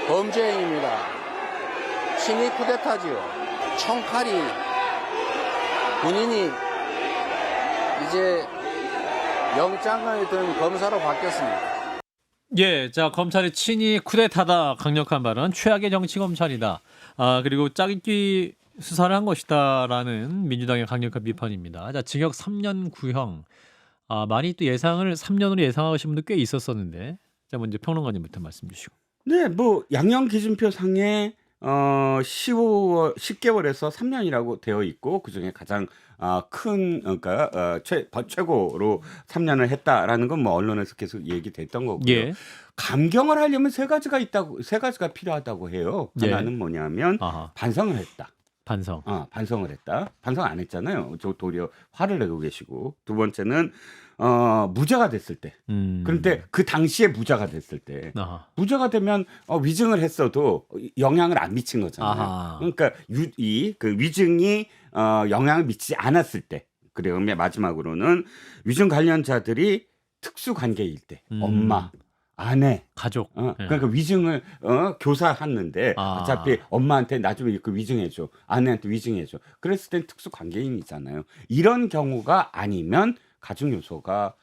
범죄 행위입니다. 친위 쿠데타지요. 총칼이 군인이 이제 영장을 든 검사로 바뀌었습니다. 예, 자 검찰의 친위 쿠데타다 강력한 발언, 최악의 정치 검찰이다. 그리고 짜깁기 수사를 한 것이다라는 민주당의 강력한 비판입니다. 자, 징역 3년 구형. 많이 또 예상을 3년으로 예상하신 분도 꽤 있었었는데, 자 먼저 평론가님부터 말씀 주시고. 네, 뭐 양형 기준표 상에 10개월에서 3년이라고 되어 있고 그 중에 가장 큰 그러니까 최고로 3년을 했다라는 건 뭐 언론에서 계속 얘기됐던 거고요. 예. 감경을 하려면 세 가지가 필요하다고 해요. 예. 하나는 뭐냐면 아하. 반성을 했다. 반성. 반성을 했다. 반성 안 했잖아요. 저 도리어 화를 내고 계시고. 두 번째는 무죄가 됐을 때. 그런데 그 당시에 무죄가 됐을 때. 아하. 무죄가 되면 위증을 했어도 영향을 안 미친 거잖아요. 아하. 그러니까 그 위증이 영향을 미치지 않았을 때. 그리고 마지막으로는 위증 관련자들이 특수 관계일 때. 엄마, 아내, 가족. 그러니까 위증을 교사했는데 어차피 엄마한테 나중에 그 위증해줘, 아내한테 위증해줘. 그랬을 땐 특수 관계인이잖아요. 이런 경우가 아니면 가중 요소가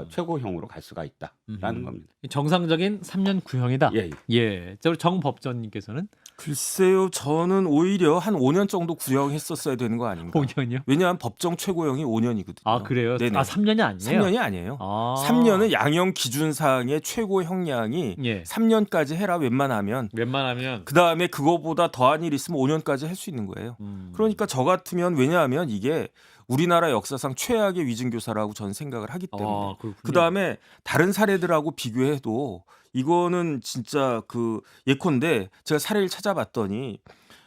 최고형으로 갈 수가 있다라는 겁니다. 정상적인 3년 구형이다. 예. 예. 저 정법전님께서는 글쎄요, 저는 오히려 한 5년 정도 구형했었어야 되는 거 아닌가. 5년이요? 왜냐하면 법정 최고형이 5년이거든요. 그래요? 네네. 3년이 아니에요? 3년이 아니에요. 3년은 양형 기준상의 최고 형량이 예. 3년까지 해라 웬만하면. 웬만하면 그 다음에 그거보다 더한 일 있으면 5년까지 할 수 있는 거예요. 그러니까 저 같으면 왜냐하면 이게 우리나라 역사상 최악의 위증교사라고 저는 생각을 하기 때문에. 그 다음에 다른 사례들하고 비교해도 이거는 진짜 예컨대 제가 사례를 찾아봤더니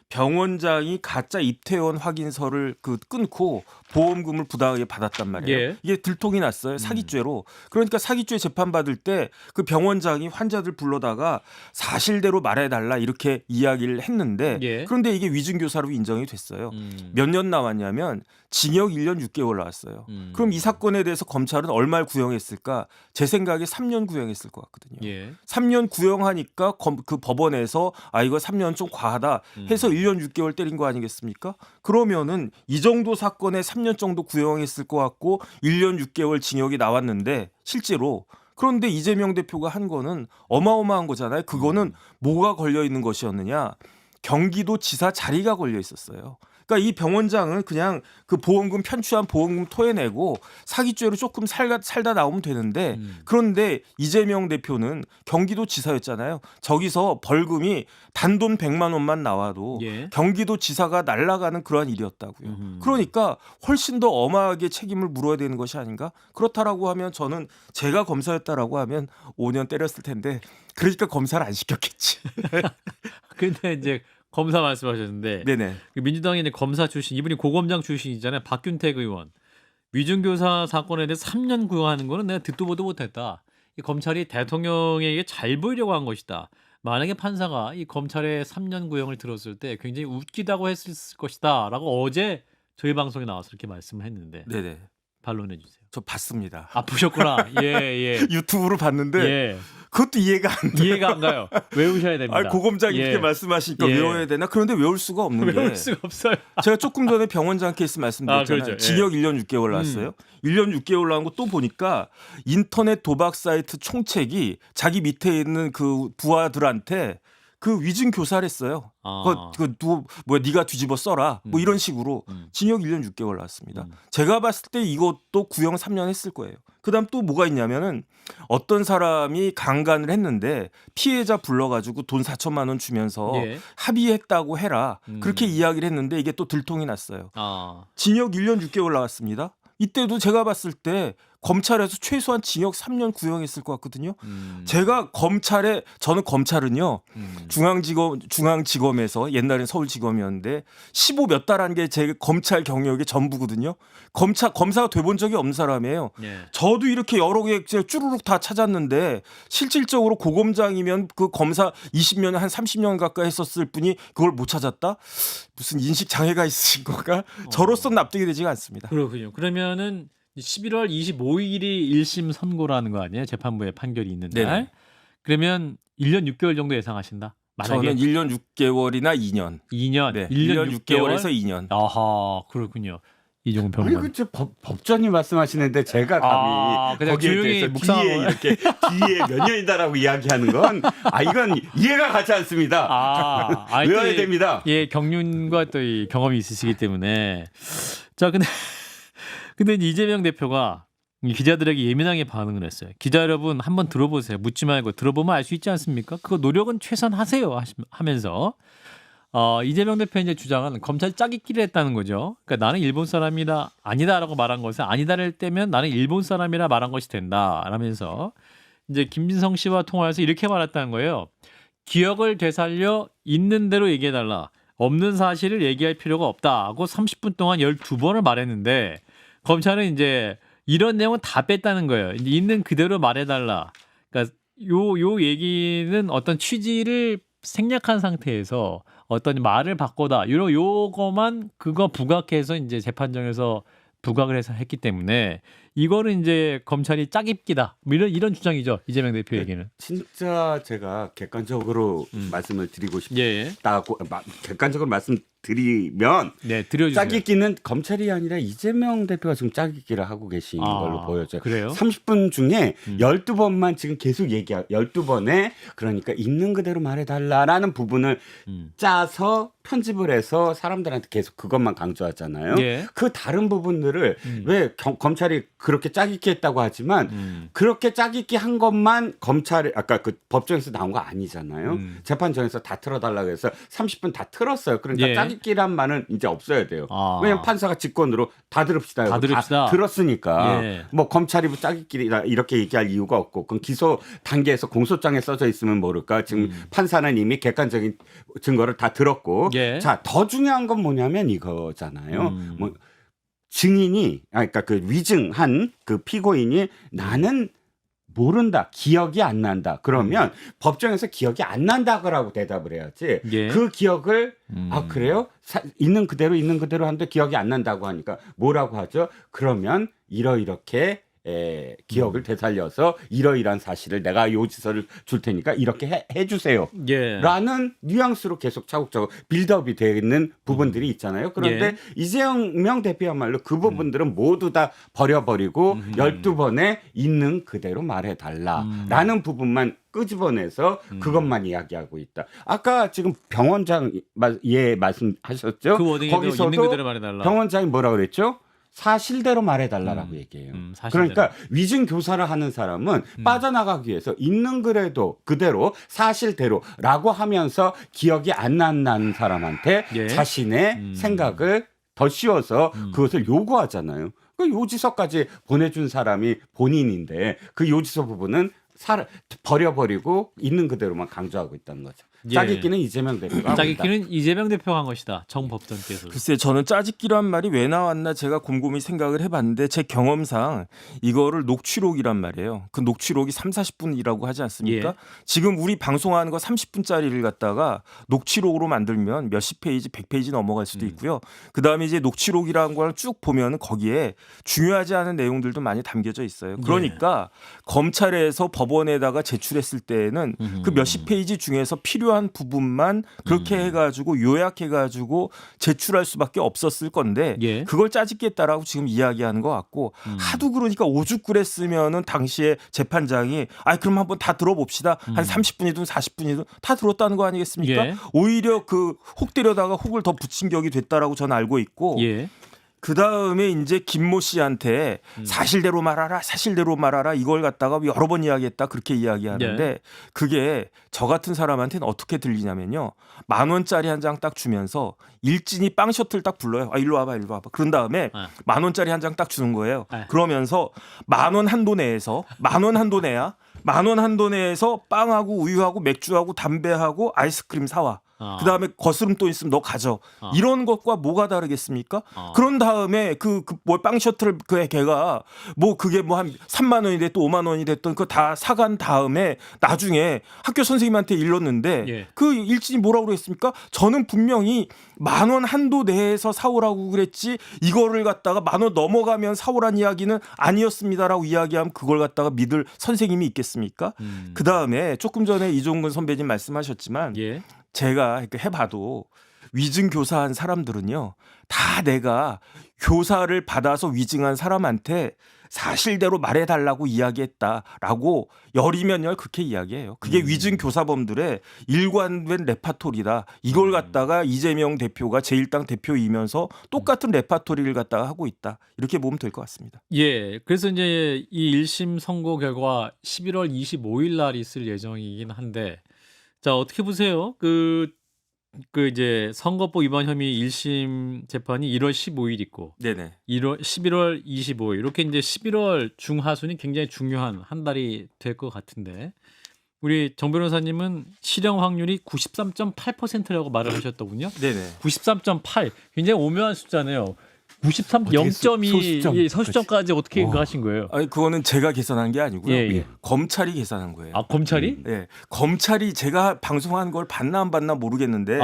병원장이 가짜 입퇴원 확인서를 끊고 보험금을 부당하게 받았단 말이에요. 예. 이게 들통이 났어요. 사기죄로. 그러니까 사기죄 재판받을 때 그 병원장이 환자들 불러다가 사실대로 말해달라 이렇게 이야기를 했는데 예. 그런데 이게 위증교사로 인정이 됐어요. 몇 년 나왔냐면 징역 1년 6개월 나왔어요. 그럼 이 사건에 대해서 검찰은 얼마를 구형했을까? 제 생각에 3년 구형했을 것 같거든요. 예. 3년 구형하니까 그 법원에서 이거 3년 좀 과하다 해서 1년 6개월 때린 거 아니겠습니까? 그러면은 이 정도 사건에 3년 정도 구형했을 것 같고 1년 6개월 징역이 나왔는데 실제로 그런데 이재명 대표가 한 거는 어마어마한 거잖아요. 그거는 뭐가 걸려 있는 것이었느냐? 경기도 지사 자리가 걸려 있었어요. 그러니까 이 병원장은 그냥 그 보험금 편취한 보험금 토해내고 사기죄로 조금 살다 나오면 되는데 그런데 이재명 대표는 경기도 지사였잖아요. 저기서 벌금이 단돈 100만 원만 나와도 예. 경기도 지사가 날아가는 그러한 일이었다고요. 그러니까 훨씬 더 엄하게 책임을 물어야 되는 것이 아닌가? 그렇다라고 하면 저는 제가 검사였다라고 하면 5년 때렸을 텐데 그러니까 검사를 안 시켰겠지. 근데 이제 검사 말씀하셨는데 네네. 민주당의 이제 검사 출신 이분이 고검장 출신이잖아요. 박균택 의원. 위중교사 사건에 대해서 3년 구형하는 거는 내가 듣도 보도 못했다. 이 검찰이 대통령에게 잘 보이려고 한 것이다. 만약에 판사가 이 검찰의 3년 구형을 들었을 때 굉장히 웃기다고 했을 것이다라고 어제 저희 방송에 나와서 이렇게 말씀을 했는데 네네. 반론해 주세요. 저 봤습니다. 아 보셨구나. 예. 유튜브로 봤는데 예. 그것도 이해가 안 돼. 이해가 안 가요. 외우셔야 됩니다. 아, 고검장이 예. 이렇게 말씀하시니까 예. 외워야 되나? 그런데 외울 수가 없는 게 외울 수가 없어요. 제가 조금 전에 병원장 케이스 말씀드렸잖아요. 아, 그렇죠. 예. 징역 1년 6개월 나왔어요. 1년 6개월 나온 거 또 보니까 인터넷 도박 사이트 총책이 자기 밑에 있는 그 부하들한테 그 위증 교사를 했어요. 아. 뭐야 네가 뒤집어 써라. 뭐 이런 식으로 징역 1년 6개월 나왔습니다. 제가 봤을 때 이것도 구형 3년 했을 거예요. 그다음 또 뭐가 있냐면은 어떤 사람이 강간을 했는데 피해자 불러가지고 돈 4천만 원 주면서 예. 합의했다고 해라. 그렇게 이야기를 했는데 이게 또 들통이 났어요. 아. 징역 1년 6개월 나왔습니다. 이때도 제가 봤을 때 검찰에서 최소한 징역 3년 구형했을 것 같거든요. 제가 저는 검찰은요. 중앙지검에서 옛날엔 서울지검이었는데 15 몇 달 한 게 제 검찰 경력의 전부거든요. 검사가 돼본 적이 없는 사람이에요. 예. 저도 이렇게 여러 개 쭈루룩 다 찾았는데 실질적으로 고검장이면 그 검사 20년 한 30년 가까이 했었을 분이 그걸 못 찾았다? 무슨 인식 장애가 있으신 건가? 저로서는 납득이 되지가 않습니다. 그렇군요. 그러면은 11월 25일이 1심 선고라는 거 아니에요? 재판부의 판결이 있는 날. 네네. 그러면 1년 6개월 정도 예상하신다. 만약에 저는 1년 6개월이나 2년. 2년, 네, 1년 6개월에서 2년. 아하, 그렇군요. 이종훈 아니 평론. 그 법전이 말씀하시는데 제가 감히 그냥 거기에 조용히 대해서 묵상하고. 뒤에 이렇게 뒤에 몇 년이다라고 이야기하는 건 이건 이해가 가지 않습니다. 아니, 외워야 또 됩니다. 예, 경륜과 또 이 경험이 있으시기 때문에. 자, 근데 이재명 대표가 기자들에게 예민하게 반응을 했어요. 기자 여러분 한번 들어보세요. 묻지 말고 들어보면 알 수 있지 않습니까? 그거 노력은 최선 하세요 하면서 이재명 대표의 이제 주장은 검찰 짜깁기를 했다는 거죠. 그러니까 나는 일본 사람이다 아니다라고 말한 것을 아니다를 떼면 나는 일본 사람이라 말한 것이 된다라면서 이제 김진성 씨와 통화해서 이렇게 말했다는 거예요. 기억을 되살려 있는 대로 얘기해달라. 없는 사실을 얘기할 필요가 없다고 30분 동안 12번을 말했는데 검찰은 이제 이런 내용은 다 뺐다는 거예요. 있는 그대로 말해달라. 그러니까 요 얘기는 어떤 취지를 생략한 상태에서 어떤 말을 바꿔다 요거만 그거 부각해서 이제 재판정에서 부각을 해서 했기 때문에 이거는 이제 검찰이 짜깁기다. 뭐 이런 주장이죠. 이재명 대표에게는. 진짜 제가 객관적으로 말씀을 드리고 예. 싶다고 객관적으로 말씀드리면 네, 드려주세요. 짜깁기는 검찰이 아니라 이재명 대표가 지금 짜깁기를 하고 계신 걸로 보여져요. 그래요? 30분 중에 12번만 지금 계속 12번에 그러니까 있는 그대로 말해달라라는 부분을 짜서 편집을 해서 사람들한테 계속 그것만 강조하잖아요. 예. 그 다른 부분들을 왜 검찰이 그렇게 짜깁기 했다고 하지만 그렇게 짜깁기 한 것만 검찰이 아까 그 법정에서 나온 거 아니잖아요. 재판정에서 다 틀어달라고 해서 30분 다 틀었어요. 그러니까 예. 짜깁기란 말은 이제 없어야 돼요. 아. 왜냐면 판사가 직권으로 다 들읍시다. 다 들읍시다. 들었으니까 예. 뭐 검찰이 뭐 짜깁기라 이렇게 얘기할 이유가 없고 그건 기소 단계에서 공소장에 써져 있으면 모를까. 지금 판사는 이미 객관적인 증거를 다 들었고 예. 자, 더 중요한 건 뭐냐면 이거잖아요. 뭐 증인이 그러니까 그 위증한 그 피고인이 나는 모른다. 기억이 안 난다. 그러면 법정에서 기억이 안 난다고 대답을 해야지. 예. 그 기억을 그래요? 있는 그대로 하는데 기억이 안 난다고 하니까 뭐라고 하죠? 그러면 이렇게 기억을 되살려서 이러이러한 사실을 내가 요지서를 줄 테니까 이렇게 해주세요. 예. 라는 뉘앙스로 계속 차곡차곡 빌드업이 되어 있는 부분들이 있잖아요. 그런데 예. 이재명 대표야말로 그 부분들은 모두 다 버려버리고 12번에 있는 그대로 말해달라라는 부분만 끄집어내서 그것만 이야기하고 있다. 아까 지금 병원장 말씀하셨죠? 그 워딩에도 있는 그대로 말해달라. 병원장이 뭐라고 그랬죠? 사실대로 말해달라고 얘기해요. 사실대로. 그러니까 위증 교사를 하는 사람은 빠져나가기 위해서 있는 그대로 사실대로라고 하면서 기억이 안 나는 사람한테 예. 자신의 생각을 더 씌워서 그것을 요구하잖아요. 그 요지서까지 보내준 사람이 본인인데 그 요지서 부분은 버려버리고 있는 그대로만 강조하고 있다는 거죠. 예. 짜깁기는 이재명 대표가 짜깁기는 이재명 대표가 한 것이다. 정 법전께서. 글쎄 저는 짜집기란 말이 왜 나왔나 제가 곰곰이 생각을 해봤는데 제 경험상 이거를 녹취록이란 말이에요. 그 녹취록이 30-40분이라고 하지 않습니까? 예. 지금 우리 방송하는 거 30분짜리를 갖다가 녹취록으로 만들면 몇십 페이지, 100페이지 넘어갈 수도 있고요. 그다음에 이제 녹취록이라는 걸 쭉 보면 거기에 중요하지 않은 내용들도 많이 담겨져 있어요. 그러니까 검찰에서 법원에다가 제출했을 때에는 그 몇십 페이지 중에서 필요한 부분만 그렇게 해가지고 요약해가지고 제출할 수밖에 없었을 건데 예. 그걸 짜집겠다라고 지금 이야기하는 것 같고 하도 그러니까 오죽그랬으면은 당시에 재판장이 그럼 한번 다 들어봅시다. 한 30분이든 40분이든 다 들었다는 거 아니겠습니까? 예. 오히려 그 혹 때려다가 혹을 더 붙인 격이 됐다라고 저는 알고 있고 예. 그 다음에 이제 김모 씨한테 사실대로 말하라 이걸 갖다가 여러 번 이야기했다 그렇게 이야기하는데 그게 저 같은 사람한테는 어떻게 들리냐면요 10,000원짜리 한 장 딱 주면서 일진이 빵 셔틀 딱 불러요. 일로 와봐. 그런 다음에 10,000원짜리 한 장 딱 주는 거예요. 그러면서 10,000원 한도 내에서 10,000원 한도 내야 10,000원 한도 내에서 빵하고 우유하고 맥주하고 담배하고 아이스크림 사와. 그다음에 거스름 돈 있으면 너 가져. 이런 것과 뭐가 다르겠습니까? 그런 다음에 뭐 빵 셔틀 걔가 뭐 그게 뭐 한 3만 원이 됐든 5만 원이 됐든 그거 다 사간 다음에 나중에 학교 선생님한테 일렀는데 그 일진이 뭐라고 그랬습니까? 저는 분명히 10,000원 한도 내에서 사오라고 그랬지 이거를 갖다가 10,000원 넘어가면 사오란 이야기는 아니었습니다라고 이야기하면 그걸 갖다가 믿을 선생님이 있겠습니까? 그다음에 조금 전에 이종근 선배님 말씀하셨지만 제가 해봐도 위증 교사한 사람들은요 다 내가 교사를 받아서 위증한 사람한테 사실대로 말해달라고 이야기했다라고 열이면 열 그렇게 이야기해요. 그게 위증 교사범들의 일관된 레파토리다. 이걸 갖다가 이재명 대표가 제1당 대표이면서 똑같은 레파토리를 갖다가 하고 있다. 이렇게 보면 될 것 같습니다. 예. 그래서 이제 이 1심 선고 결과 11월 25일 날 있을 예정이긴 한데 자, 어떻게 보세요? 그 이제 선거법 위반 혐의 1심 재판이 1월 15일 있고 네네. 11월 25일 이렇게 이제 11월 중하순이 굉장히 중요한 한 달이 될 것 같은데 우리 정 변호사님은 실형 확률이 93.8%라고 말을 하셨더군요. 네네. 93.8 굉장히 오묘한 숫자네요. 93 0.2 소수점까지 어떻게 하신 거예요? 아니 그거는 제가 계산한 게 아니고요. 예. 검찰이 계산한 거예요. 검찰이? 네, 검찰이 제가 방송한 걸 봤나 안 봤나 모르겠는데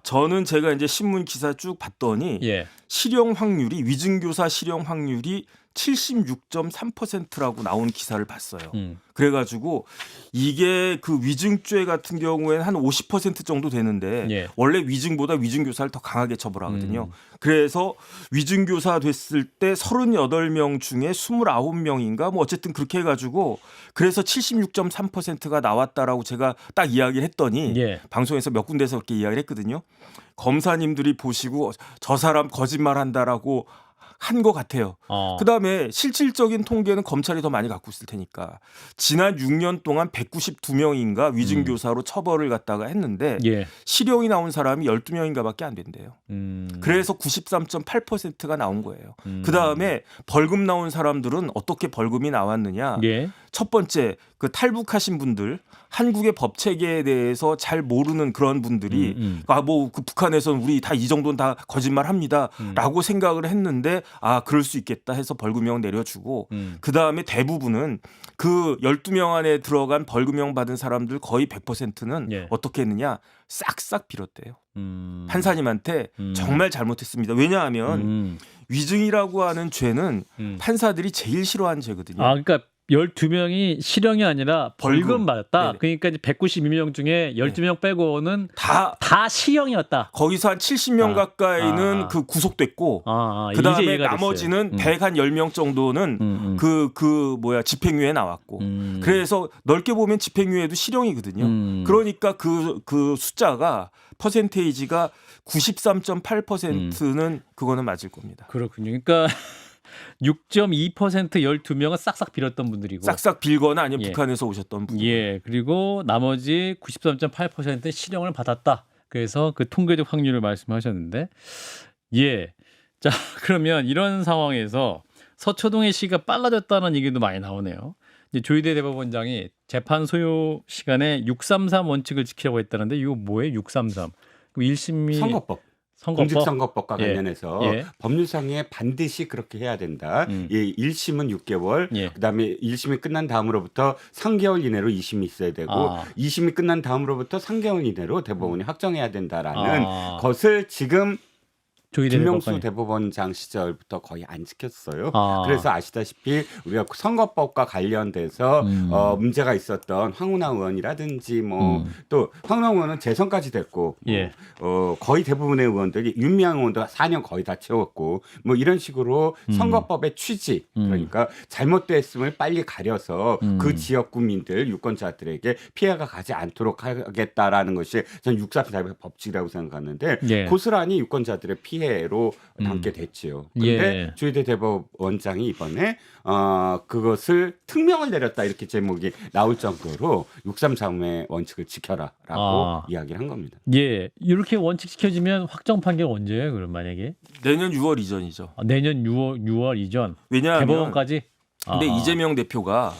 저는 제가 이제 신문 기사 쭉 봤더니 실형 확률이 위증교사 실형 확률이 76.3%라고 나온 기사를 봤어요. 그래가지고 이게 그 위증죄 같은 경우에는 한 50% 정도 되는데 원래 위증보다 위증교사를 더 강하게 처벌하거든요. 그래서 위증교사 됐을 때 38명 중에 29명인가 뭐 어쨌든 그렇게 해가지고 그래서 76.3%가 나왔다라고 제가 딱 이야기를 했더니 방송에서 몇 군데서 그렇게 이야기를 했거든요. 검사님들이 보시고 저 사람 거짓말한다라고 한 것 같아요. 그다음에 실질적인 통계는 검찰이 더 많이 갖고 있을 테니까 지난 6년 동안 192명인가 위증교사로 처벌을 갖다가 했는데 실형이 나온 사람이 12명인가밖에 안 된대요. 그래서 93.8%가 나온 거예요. 그다음에 벌금 나온 사람들은 어떻게 벌금이 나왔느냐. 첫 번째 그 탈북하신 분들 한국의 법 체계에 대해서 잘 모르는 그런 분들이 뭐 그 북한에서는 우리 다 이 정도는 다 거짓말합니다라고 생각을 했는데 그럴 수 있겠다 해서 벌금형 내려주고 그다음에 대부분은 그 12명 안에 들어간 벌금형 받은 사람들 거의 100%는 어떻게 했느냐 싹싹 빌었대요. 판사님한테 정말 잘못했습니다. 왜냐하면 위증이라고 하는 죄는 판사들이 제일 싫어하는 죄거든요. 그러니까 12명이 실형이 아니라 벌금 받았다. 네네. 그러니까 이제 192명 중에 12명 빼고는 다 시형이었다. 거기서 한 70명 가까이는 그 구속됐고 그다음에 나머지는 110명 정도는 집행유예 나왔고 그래서 넓게 보면 집행유예도 실형이거든요. 그러니까 그 숫자가 퍼센테이지가 93.8%는 그거는 맞을 겁니다. 그렇군요. 그러니까 6.2% 12명은 싹싹 빌었던 분들이고 싹싹 빌거나 아니면 북한에서 오셨던 분들. 그리고 나머지 93.8%는 실형을 받았다. 그래서 그 통계적 확률을 말씀하셨는데 자, 그러면 이런 상황에서 서초동의 시가 빨라졌다는 얘기도 많이 나오네요. 이제 조희대 대법원장이 재판 소요 시간에 633 원칙을 지키라고 했다는데 이거 뭐예요? 633. 그 1심이 선거법. 선거법? 공직선거법과 예. 관련해서 예. 법률상에 반드시 그렇게 해야 된다. 음. 예, 1심은 6개월, 예. 그다음에 1심이 끝난 다음으로부터 3개월 이내로 2심이 있어야 되고 2심이 끝난 다음으로부터 3개월 이내로 대법원이 확정해야 된다라는 것을 지금 조희대 김명수 대법관이. 대법원장 시절부터 거의 안 지켰어요. 아. 그래서 아시다시피 우리가 선거법과 관련돼서 문제가 있었던 황운하 의원이라든지 뭐 또 황운하 의원은 재선까지 됐고 예. 거의 대부분의 의원들이 윤미향 의원도 4년 거의 다 채웠고 뭐 이런 식으로 선거법의 취지 그러니까 잘못됐음을 빨리 가려서 그 지역 국민들 유권자들에게 피해가 가지 않도록 하겠다라는 것이 전 6.4 법칙이라고 생각하는데 예. 고스란히 유권자들의 피해로 남게 됐지요. 그런데 예. 조희대 대법원장이 이번에 그것을 특명을 내렸다 이렇게 제목이 나올 정도로 633의 원칙을 지켜라라고 이야기를 한 겁니다. 예. 이렇게 원칙 지켜지면 확정 판결 언제예요? 그럼 만약에 내년 6월 이전이죠. 내년 6월 이전 왜냐하면 대법원까지. 근데 이재명 대표가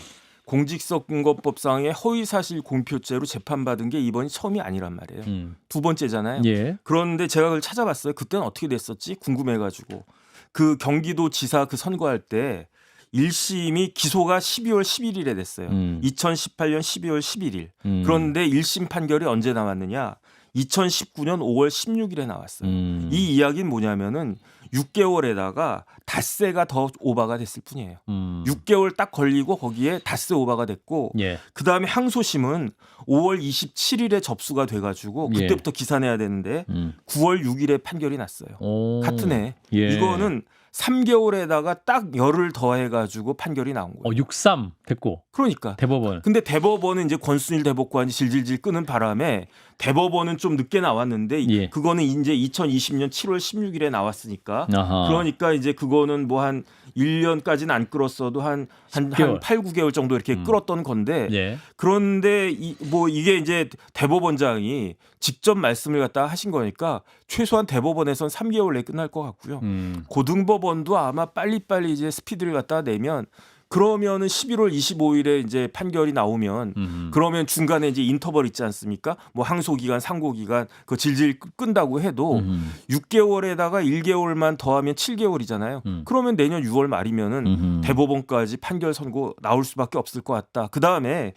공직선거법상의 허위사실 공표죄로 재판받은 게 이번이 처음이 아니란 말이에요. 두 번째잖아요. 예. 그런데 제가 그걸 찾아봤어요. 그때는 어떻게 됐었지? 궁금해가지고. 그 경기도지사 그 선거할 때 1심이 기소가 12월 11일에 됐어요. 2018년 12월 11일. 그런데 1심 판결이 언제 나왔느냐? 2019년 5월 16일에 나왔어요. 이 이야기는 뭐냐면은 6개월에다가 닷새가 더 오바가 됐을 뿐이에요. 6개월 딱 걸리고 거기에 닷새 오바가 됐고 예. 그다음에 항소심은 5월 27일에 접수가 돼가지고 그때부터 기사 내야 되는데 9월 6일에 판결이 났어요. 같은 해. 예. 이거는 3개월에다가 딱 열흘 더해가지고 판결이 나온 거예요. 63 됐고 그러니까. 대법원. 근데 대법원은 이제 권순일 대법관이 질질질 끄는 바람에 대법원은 좀 늦게 나왔는데 예. 그거는 이제 2020년 7월 16일에 나왔으니까 아하. 그러니까 이제 그거는 뭐 한 1년까지는 안 끌었어도 한 10개월. 8, 9개월 정도 이렇게 끌었던 건데 예. 그런데 뭐 이게 이제 대법원장이 직접 말씀을 갖다 하신 거니까 최소한 대법원에선 3개월 내에 끝날 것 같고요. 고등법원도 아마 빨리빨리 이제 스피드를 갖다 내면 그러면은 11월 25일에 이제 판결이 나오면 그러면 중간에 이제 인터벌 있지 않습니까? 뭐 항소 기간, 상고 기간 그 질질 끈다고 해도 6개월에다가 1개월만 더하면 7개월이잖아요. 그러면 내년 6월 말이면은 대법원까지 판결 선고 나올 수밖에 없을 것 같다. 그다음에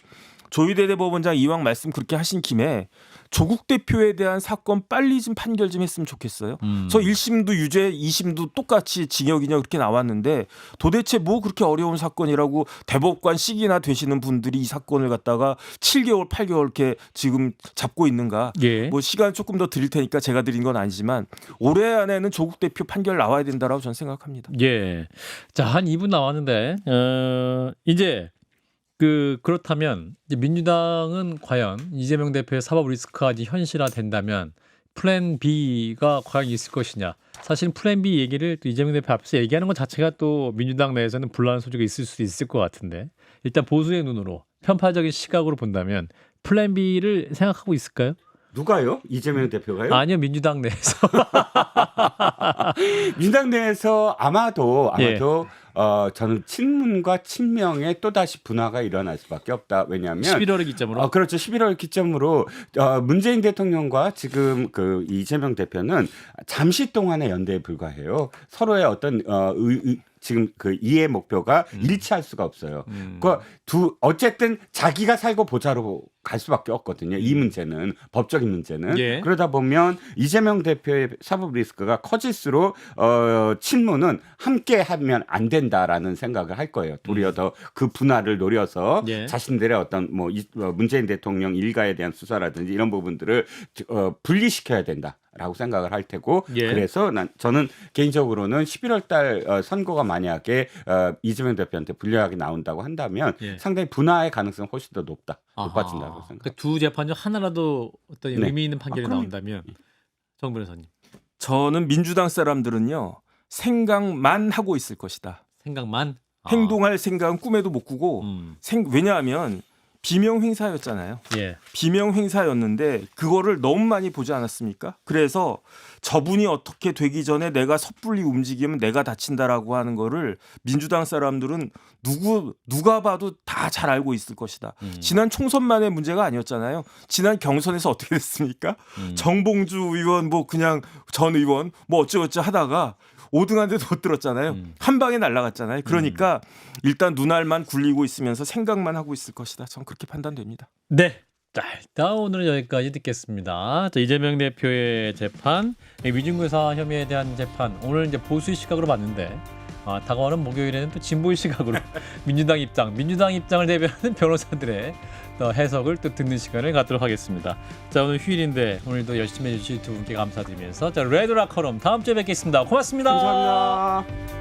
조희대 대법원장 이왕 말씀 그렇게 하신 김에 조국 대표에 대한 사건 빨리 좀 판결 좀 했으면 좋겠어요. 저 1심도 유죄, 2심도 똑같이 징역이냐 그렇게 나왔는데 도대체 뭐 그렇게 어려운 사건이라고 대법관씩이나 되시는 분들이 이 사건을 갖다가 7개월, 8개월 이렇게 지금 잡고 있는가. 예. 뭐 시간 조금 더 드릴 테니까 제가 드린 건 아니지만 올해 안에는 조국 대표 판결 나와야 된다라고 저는 생각합니다. 예. 자, 한 2분 남았는데 이제 그렇다면 이제 민주당은 과연 이재명 대표의 사법 리스크가 이제 현실화된다면 플랜 B가 과연 있을 것이냐. 사실 플랜 B 얘기를 또 이재명 대표 앞에서 얘기하는 것 자체가 또 민주당 내에서는 분란의 소지가 있을 수 있을 것 같은데 일단 보수의 눈으로 편파적인 시각으로 본다면 플랜 B를 생각하고 있을까요? 누가요? 이재명 대표가요? 아니요, 민주당 내에서. 민주당 내에서 아마도 예. 저는 친문과 친명의 또다시 분화가 일어날 수밖에 없다. 왜냐하면 11월을 기점으로. 그렇죠. 11월 기점으로 문재인 대통령과 지금 그 이재명 대표는 잠시 동안의 연대에 불과해요. 서로의 어떤 지금 그 이해 목표가 일치할 수가 없어요. 어쨌든 자기가 살고 보자로 갈 수밖에 없거든요. 이 문제는 법적인 문제는. 예. 그러다 보면 이재명 대표의 사법 리스크가 커질수록 친문은 함께 하면 안 된다라는 생각을 할 거예요. 도리어 더 그 분화를 노려서 예. 자신들의 어떤 문재인 대통령 일가에 대한 수사라든지 이런 부분들을 분리시켜야 된다라고 생각을 할 테고 예. 그래서 저는 개인적으로는 11월 달 선거가 만약에 이재명 대표한테 불리하게 나온다고 한다면 예. 상당히 분화의 가능성이 훨씬 더 높아진다고 생각합니다. 그러니까 두 재판 중 하나라도 어떤 네. 의미 있는 판결이 그럼요. 나온다면 정 변호사님 저는 민주당 사람들은요 생각만 하고 있을 것이다. 생각만 행동할 생각은 꿈에도 못 꾸고 왜냐하면 비명 행사였잖아요. 예. 비명 행사였는데 그거를 너무 많이 보지 않았습니까? 그래서 저분이 어떻게 되기 전에 내가 섣불리 움직이면 내가 다친다라고 하는 거를 민주당 사람들은 누가 봐도 다 잘 알고 있을 것이다. 지난 총선만의 문제가 아니었잖아요. 지난 경선에서 어떻게 됐습니까? 정봉주 의원 뭐 그냥 전 의원 뭐 어쩌고저쩌 하다가 5등한테도 못 들었잖아요. 한 방에 날아갔잖아요. 그러니까 일단 눈알만 굴리고 있으면서 생각만 하고 있을 것이다. 전 그렇게 판단됩니다. 네. 자, 일단 오늘은 여기까지 듣겠습니다. 자, 이재명 대표의 재판, 위증교사 혐의에 대한 재판. 오늘 이제 보수의 시각으로 봤는데 다가오는 목요일에는 또 진보의 시각으로 민주당 입장을 대변하는 변호사들의 또 해석을 또 듣는 시간을 갖도록 하겠습니다. 자, 오늘 휴일인데 오늘도 열심히 해주신 두 분께 감사드리면서 자, 레드락 커럼 다음 주에 뵙겠습니다. 고맙습니다. 감사합니다.